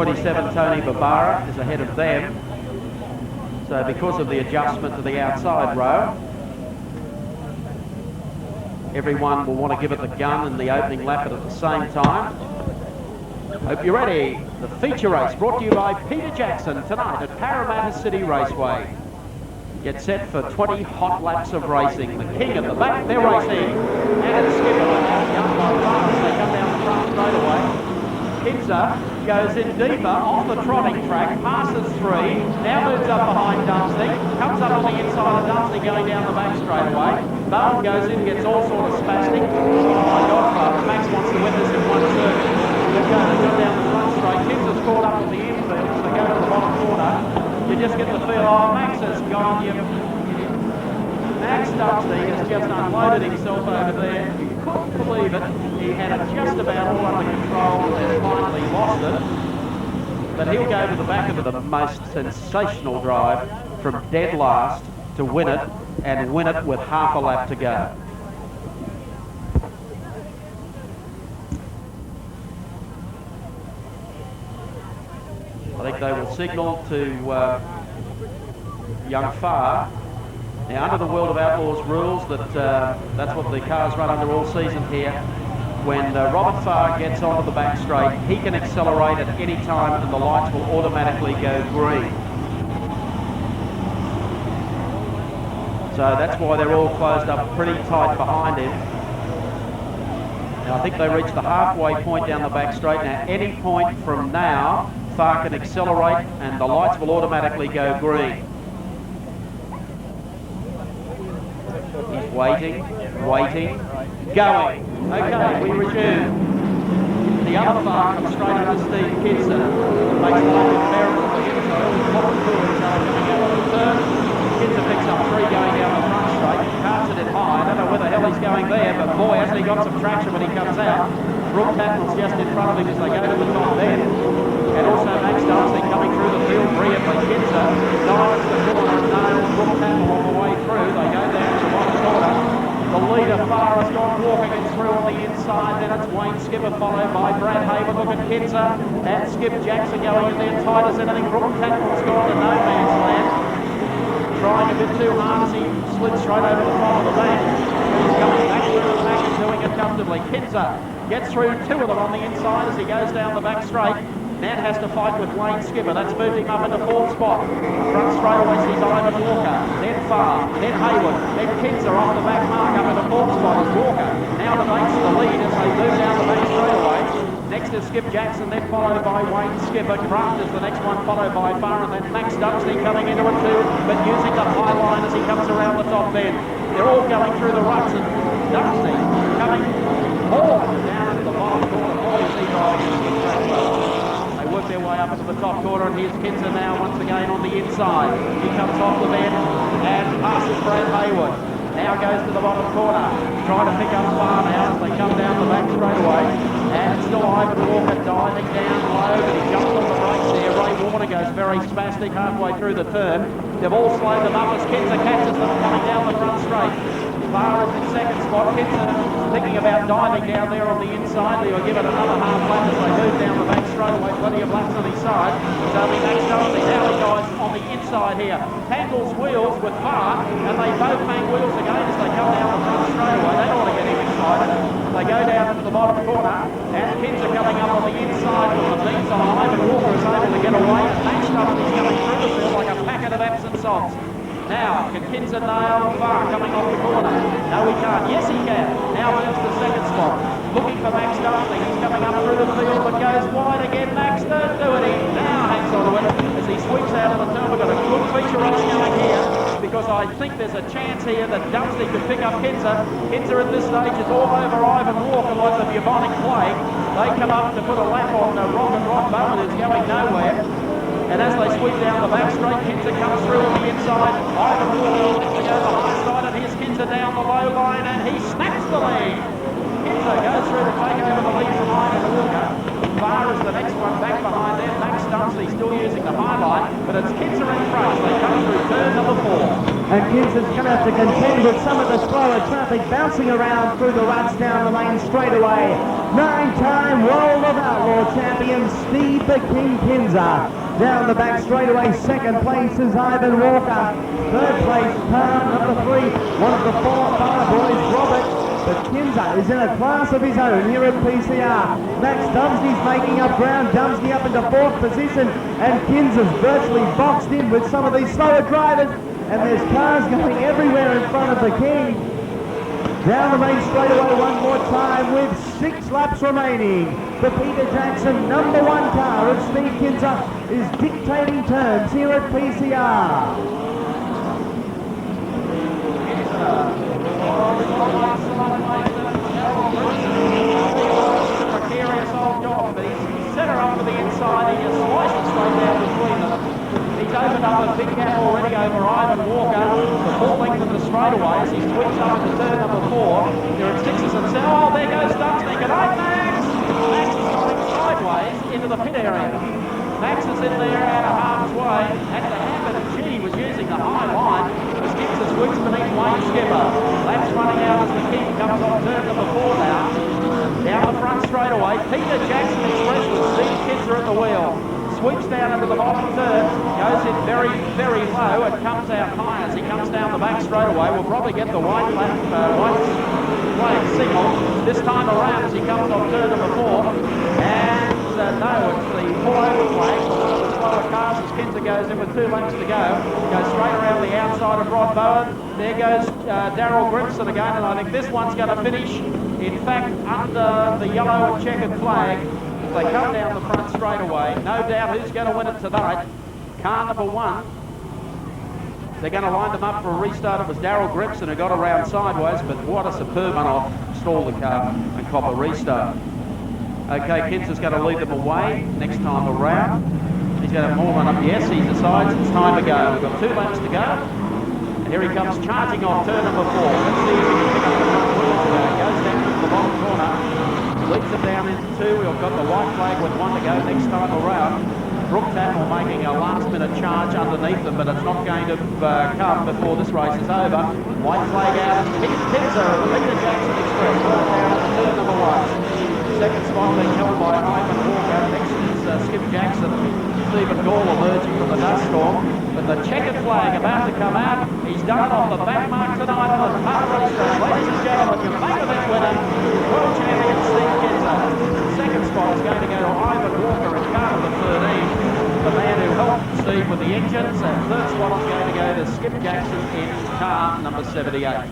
27, Tony Barbara, is ahead of them. So because of the adjustment to the outside row, everyone will want to give it the gun in the opening lap, but at the same time, hope you're ready. The feature race brought to you by Peter Jackson tonight at Parramatta City Raceway. Get set for 20 hot laps of racing. The king at the back, they're racing. And it's Skipper now, young by fast. They come down the front straight away. Kinser goes in deeper off the trotting track, passes 3, now moves up behind Dunsty, comes up on the inside of Dunsty going down the back straight away. Bowen goes in, gets all sort of spastic. Oh my God, Max wants to win this in one circuit. They're going to go down the front straight. Kinser's caught up in the infield, so they go to the bottom corner. You just get the feel, oh, Max has gone. Max Dunsty has just unloaded himself over there. You couldn't believe it. He had it just about all under control and finally lost it. But he'll go to the back of the most sensational drive from dead last to win it, and win it with half a lap to go. I think they will signal to young Farr. Now, under the World of Outlaws rules, that's what the cars run under all season here. When Robert Farr gets onto the back straight, he can accelerate at any time and the lights will automatically go green. So that's why they're all closed up pretty tight behind him. Now, I think they reach the halfway point down the back straight. Now, any point from now, Farr can accelerate and the lights will automatically go green. He's waiting, going. Okay, we resume. The other Farr comes straight under Steve Kinser. Makes life unbearable for him, so he'll pop it through each other coming out of the turn. Kinser picks up 3 going down the front straight, carts it in high. I don't know where the hell he's going there, but boy, hasn't he got some traction when he comes out. Brooke Tatnall's just in front of him as they go to the top bend. And also Max Dunsty coming through the field brilliantly. Kinser dives the corner and nails Brooke Tatnall all the way through. They go down to the bottom corner. The leader, Farr, has gone walking it through on the inside. Then it's Wayne Skipper followed by Brad Hayward. Look at Kinser and Skip Jackson going in there tight as anything. Brooke Tatnall's gone to no man's land. Trying a bit too hard as he slid straight over the top of the bank. He's coming back through the back and doing it comfortably. Kinser gets through 2 of them on the inside as he goes down the back straight. Nat has to fight with Wayne Skipper. That's moved him up into 4th spot. Front straightaway sees Ivan Walker, then Farr, then Hayward, then Kinser off the back mark up into 4th spot as Walker. Now debates the lead as they move down the back straightaway. Next is Skip Jackson, then followed by Wayne Skipper. Grant is the next one, followed by Farr, and then Max Dunsty coming into it too, but using the high line as he comes around the top bend. They're all going through the ruts, and Dunsty coming all down into the bottom corner. Boy, is he driving into the track well. Work their way up into the top corner, and here's Kinser now once again on the inside. He comes off the bend and passes Brad Hayward. Now goes to the bottom corner, trying to pick up Farr now as they come down the back straightaway. And still Ivan Walker diving down low, but he jumps on the brakes there. Ray Warner goes very spastic halfway through the turn. They've all slowed them up as Kinser catches them coming down the front straight. Farr is in 2nd spot. Kinser thinking about diving down there on the inside. They will give it another half lap as they move down the back straightaway. Plenty of laps on his side. It's only Max Dunsty. Now he guys on the inside here. Tangles wheels with Farr, and they both make wheels again as they come down the front straightaway. They don't want to get him excited. They go down into the bottom corner, and Kinser coming up on the inside with the beats on. Ivan Walker is able to get away. Max Dunsty coming through the field like a packet of Epsom salts. Now, can Kinser nail Farr coming off the corner? No, he can't. Yes, he can. Now moves to 2nd spot. Looking for Max Dunsty. He's coming up through the field, but goes wide again. Max, don't do it. He now hangs on to it as he sweeps out of the turn. We've got a good feature race going here, because I think there's a chance here that Dunsty could pick up Kinser. Kinser at this stage is all over Ivan Walker like the bubonic plague. They come up to put a lap on Rock and Rock Bowen, who's going nowhere. And as they sweep down the back straight, Kinser comes through on the inside. Ivan Walker looks to go the high side, and here's Kinser down the low line, and he snaps the lead. Kinser goes through to take over the lead from Ivan Walker. Farr is the next one back behind them. Max Dunsty still using the high line, but it's Kinser in front. They come through turn number 4. And Kinser's going to have to contend with some of the slower traffic bouncing around through the ruts down the main straightaway. 9-time World of Outlaw champion Steve the King Kinser. Down the back straightaway, second place is Ivan Walker. Third place, number 3, one of the 4 bar boys, Robert. But Kinser is in a class of his own here at PCR. Max Dumsney's making up ground, Dumsney up into 4th position, and Kinser's virtually boxed in with some of these slower drivers, and there's cars going everywhere in front of the King. Down the main straightaway one more time with 6 laps remaining. The Peter Jackson number 1 car of Steve Kinser is dictating terms here at PCR. Precarious old dog, but he's set her up to the inside. He just slices straight down between them. He's opened up a big gap already over Ivan Walker. The full length of the straightaway as he's switched up into turn number 4. There are 6s and 7. Oh, there goes Dumsney. Good night, Max. Max is going sideways into the pit area. Max is in there out of harm's way. Had to happen. G was using the high line. The skips are switched beneath Wayne Skipper. Laps running out as the King comes on turn number 4 now. Down the front straightaway, Peter Jackson Express with Steve Kinser at the wheel. Sweeps down into the bottom third, goes in very, very low and comes out high as he comes down the back straightaway. We'll probably get the white flag signal this time around as he comes on turn number 4. And no, it's the pull-over flag. One of the slower cars as Kinser goes in with 2 laps to go. Goes straight around the outside of Rod Bowen. There goes Daryl Grimson again, and I think this one's going to finish, in fact, under the yellow and checkered flag. They come down the front straightaway. No doubt who's going to win it tonight. Car number 1. They're going to line them up for a restart. It was Daryl Grimson who got around sideways, but what a superb one-off. Stall the car and cop a restart. Okay, Kinser's going to lead them away next time around. He's going to have more one up. Yes, he decides it's time to go. We've got 2 laps to go. And here he comes charging off turn number 4. Let's see if he can pick up the front wheels today. Goes down to the bottom corner. Leads them down into 2. We've got the white flag with 1 to go next time around. Brooke Tatnell making a last-minute charge underneath them, but it's not going to come before this race is over. White flag out. Kinser of the Peter Jackson Express. Down to turn number 1. Second spot being held by Ivan Walker. Next is Skip Jackson. Stephen Gall emerging from the dust storm. But the checkered flag about to come out. He's done it off the back mark tonight on the Park racetrack. Ladies and gentlemen, your main event winner, world champion Steve Kinser. Second spot is going to go to Ivan Walker in car number 13. The man who helped Steve with the engines. And third spot is going to go to Skip Jackson in car number 78.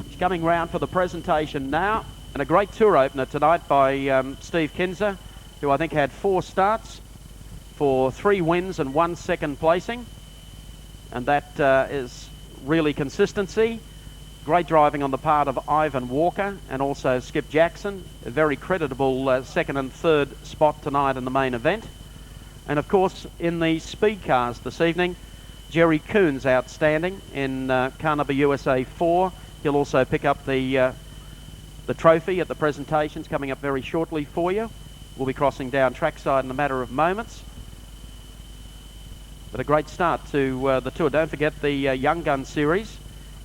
He's coming round for the presentation now. And a great tour opener tonight by Steve Kinser, who I think had 4 starts for 3 wins and 1 second placing. And that is really consistency. Great driving on the part of Ivan Walker and also Skip Jackson. A very creditable second and third spot tonight in the main event. And of course, in the speed cars this evening, Jerry Coons outstanding in car number USA 4. He'll also pick up the trophy at the presentations coming up very shortly for you. We'll be crossing down trackside in a matter of moments. But a great start to the tour. Don't forget the Young Gun Series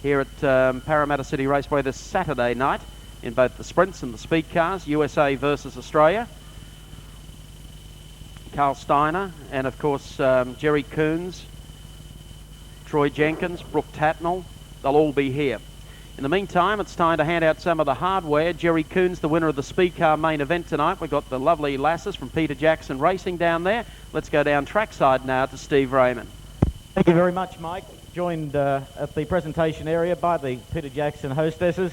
here at Parramatta City Raceway this Saturday night in both the sprints and the speed cars, USA versus Australia. Carl Steiner and of course Jerry Coons, Troy Jenkins, Brooke Tatnell, they'll all be here. In the meantime, it's time to hand out some of the hardware. Jerry Coons, the winner of the speed car main event tonight. We've got the lovely lasses from Peter Jackson Racing down there. Let's go down trackside now to Steve Raymond. Thank you very much, Mike. Joined at the presentation area by the Peter Jackson hostesses.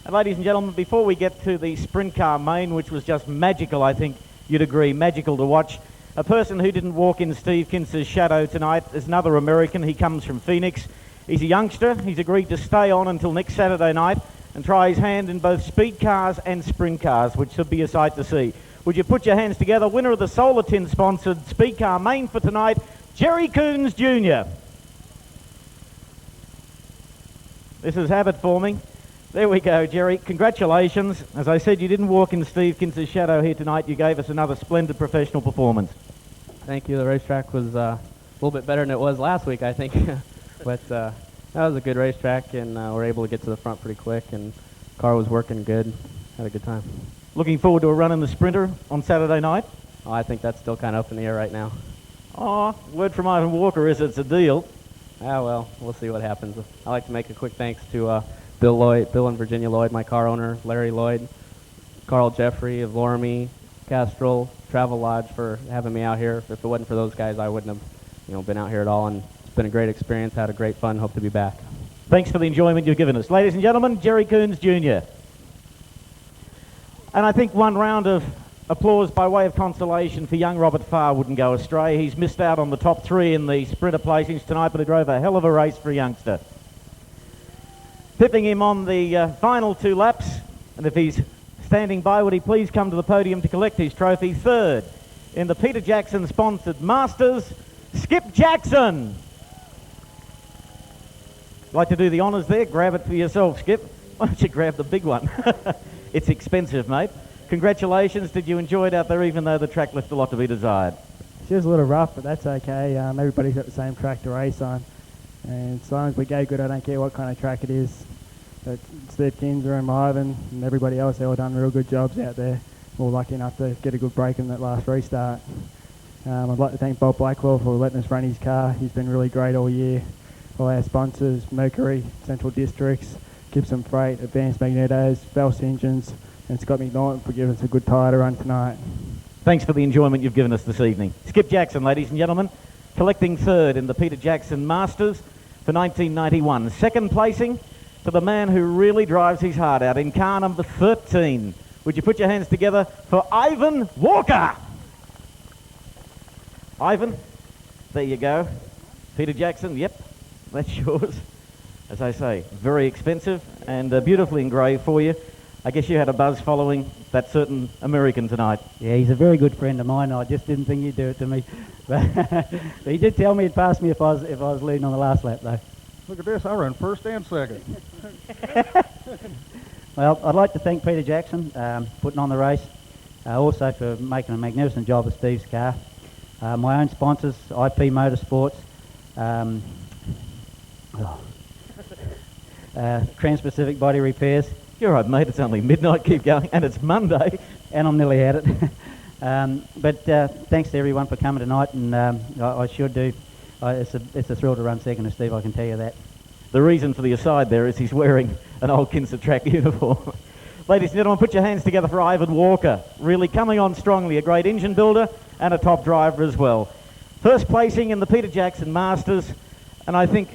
And ladies and gentlemen, before we get to the sprint car main, which was just magical, I think you'd agree, magical to watch, a person who didn't walk in Steve Kinser's shadow tonight is another American. He comes from Phoenix. He's a youngster. He's agreed to stay on until next Saturday night and try his hand in both speed cars and sprint cars, which should be a sight to see. Would you put your hands together? Winner of the Solar Tin sponsored speed car main for tonight, Jerry Coons Jr. This is habit forming. There we go, Jerry. Congratulations. As I said, you didn't walk in Steve Kinser's shadow here tonight. You gave us another splendid professional performance. Thank you. The racetrack was a little bit better than it was last week, I think. But that was a good racetrack, and we're able to get to the front pretty quick, and car was working good. Had a good time. Looking forward to a run in the Sprinter on Saturday night? Oh, I think that's still kind of up in the air right now. Oh, word from Ivan Walker is it's a deal. Ah, well, we'll see what happens. I'd like to make a quick thanks to Bill and Virginia Lloyd, my car owner, Larry Lloyd, Carl Jeffrey of Loramie, Castrol, Travel Lodge for having me out here. If it wasn't for those guys, I wouldn't have, been out here at all. And it's been a great experience. Had a great fun. Hope to be back. Thanks for the enjoyment you've given us. Ladies and gentlemen, Jerry Coons Jr. And I think one round of applause by way of consolation for young Robert Farr wouldn't go astray. He's missed out on the top 3 in the Sprinter placings tonight, but he drove a hell of a race for a youngster. Pipping him on the final 2 laps, and if he's standing by, would he please come to the podium to collect his trophy? 3rd in the Peter Jackson sponsored Masters, Skip Jackson. Like to do the honours there? Grab it for yourself, Skip. Why don't you grab the big one? It's expensive, mate. Congratulations. Did you enjoy it out there, even though the track left a lot to be desired? She was a little rough, but that's okay. Everybody's got the same track to race on. And as long as we go good, I don't care what kind of track it is. But Steve Kinser and Ivan and everybody else, they all done real good jobs out there. We were lucky enough to get a good break in that last restart. I'd like to thank Bob Blackwell for letting us run his car. He's been really great all year. All our sponsors, Mercury, Central Districts, Gibson Freight, Advanced Magnetos, Phelps Engines, and Scott McNaughton for giving us a good tyre to run tonight. Thanks for the enjoyment you've given us this evening. Skip Jackson, ladies and gentlemen, collecting 3rd in the Peter Jackson Masters for 1991. 2nd placing to the man who really drives his heart out in car number 13. Would you put your hands together for Ivan Walker? Ivan, there you go. Peter Jackson, yep, that's yours. As I say, very expensive and beautifully engraved for you. I guess you had a buzz following that certain American tonight. Yeah, he's a very good friend of mine. I just didn't think he'd do it to me. But he did tell me he'd pass me if I was leading on the last lap, though. Look at this, I ran 1st and 2nd. Well, I'd like to thank Peter Jackson putting on the race, also for making a magnificent job of Steve's car. My own sponsors, IP Motorsports, Trans-Pacific Body Repairs. You're right, mate, it's only midnight, keep going, and it's Monday. And I'm nearly at it. But thanks to everyone for coming tonight, and I should do. It's a thrill to run second to Steve, I can tell you that. The reason for the aside there is he's wearing an old Kinser track uniform. Ladies and gentlemen, put your hands together for Ivan Walker. Really coming on strongly, a great engine builder and a top driver as well. 1st placing in the Peter Jackson Masters, and I think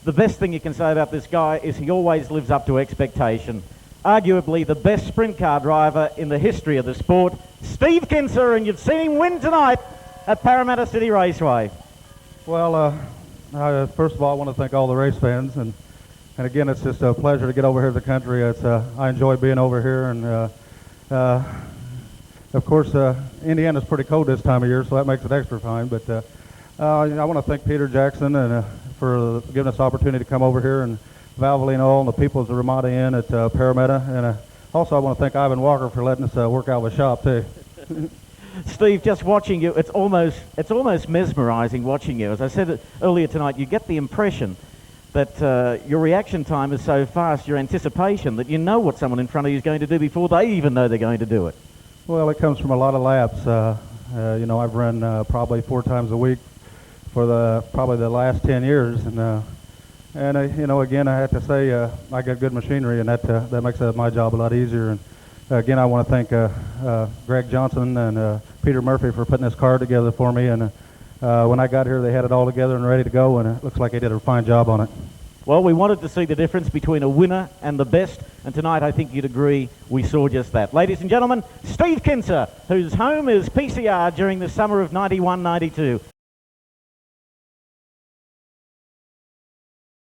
the best thing you can say about this guy is he always lives up to expectation. Arguably the best sprint car driver in the history of the sport, Steve Kinser, and you've seen him win tonight at Parramatta City Raceway. Well, first of all, I want to thank all the race fans, and again, it's just a pleasure to get over here to the country. I enjoy being over here, and of course, Indiana's pretty cold this time of year, so that makes it extra fine. But I want to thank Peter Jackson and for giving us the opportunity to come over here, and Valvoline Oil and the people at the Ramada Inn at Parramatta, and also I want to thank Ivan Walker for letting us work out with shop too. Steve, just watching you, it's almost mesmerising watching you. As I said earlier tonight, you get the impression that your reaction time is so fast, your anticipation, that you know what someone in front of you is going to do before they even know they're going to do it. Well, it comes from a lot of laps. I've run probably 4 times a week for probably the last 10 years, and again, I have to say I got good machinery, and that makes my job a lot easier. And again, I want to thank Greg Johnson and Peter Murphy for putting this car together for me. And when I got here, they had it all together and ready to go, and it looks like they did a fine job on it. Well, we wanted to see the difference between a winner and the best, and tonight I think you'd agree we saw just that. Ladies and gentlemen, Steve Kinser, whose home is PCR during the summer of 91-92.